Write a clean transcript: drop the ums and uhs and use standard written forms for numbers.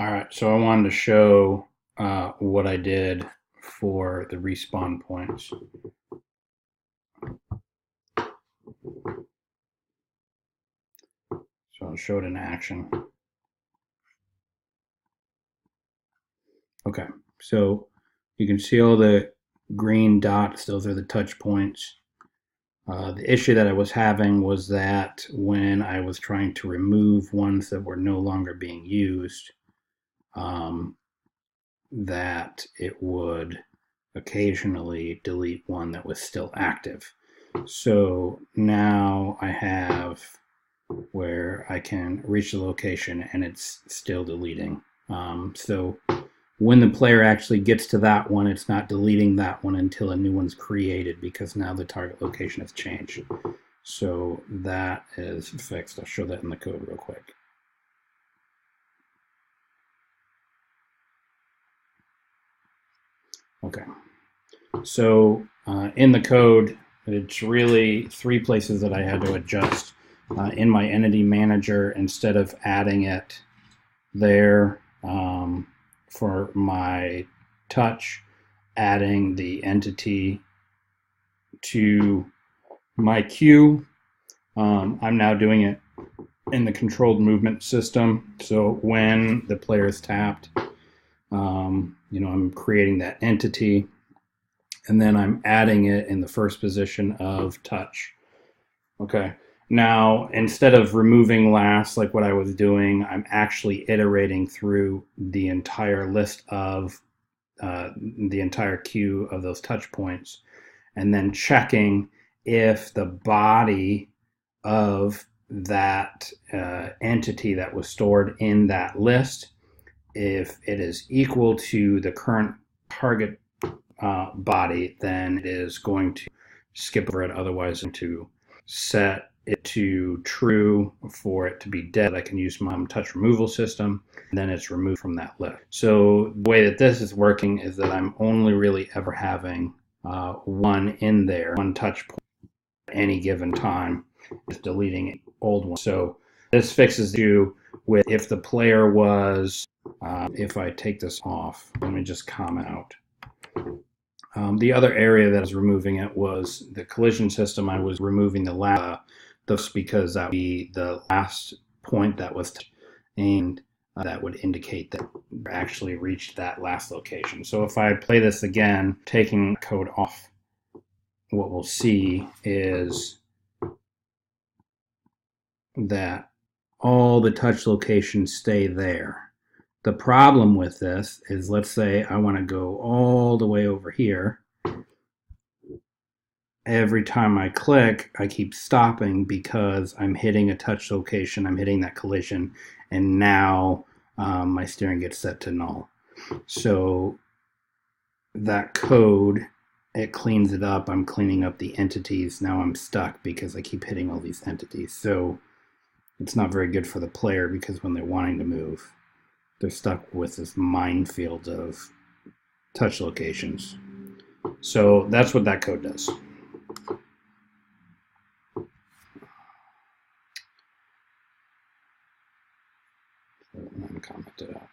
All right, so I wanted to show what I did for the respawn points. So I'll show it in action. Okay, so you can see all the green dots, those are the touch points. The issue that I was having was that when I was trying to remove ones that were no longer being used, um, that it would occasionally delete one that was still active. So now I have where I can reach the location and it's still deleting. So when the player actually gets to that one, it's not deleting that one until a new one's created because now the target location has changed. So that is fixed. I'll show that in the code real quick. Okay. So in the code, it's really three places that I had to adjust. In my entity manager, instead of adding it there for my touch, adding the entity to my queue, I'm now doing it in the controlled movement system. So when the player is tapped, I'm creating that entity and then I'm adding it in the first position of touch. Okay. Now, instead of removing last, like what I was doing, I'm actually iterating through the entire list of the entire queue of those touch points and then checking if the body of that entity that was stored in that list, if it is equal to the current target body, then it is going to skip over it. Otherwise, to set it to true for it to be dead, I can use my touch removal system, and then it's removed from that list. So the way that this is working is that I'm only really ever having one in there, one touch point at any given time, is deleting an old one. So this fixes you with if the player was, if I take this off, let me just comment out. The other area that I was removing it was the collision system. I was removing the last, because that would be the last point that was, and that would indicate that we actually reached that last location. So if I play this again, taking code off, what we'll see is that all the touch locations stay there. The problem with this is, let's say I want to go all the way over here. Every time I click, I keep stopping because I'm hitting a touch location, I'm hitting that collision, and now my steering gets set to null. So that code, it cleans it up. I'm cleaning up the entities. Now I'm stuck because I keep hitting all these entities. So it's not very good for the player because when they're wanting to move, they're stuck with this minefield of touch locations. So that's what that code does. Comment it out.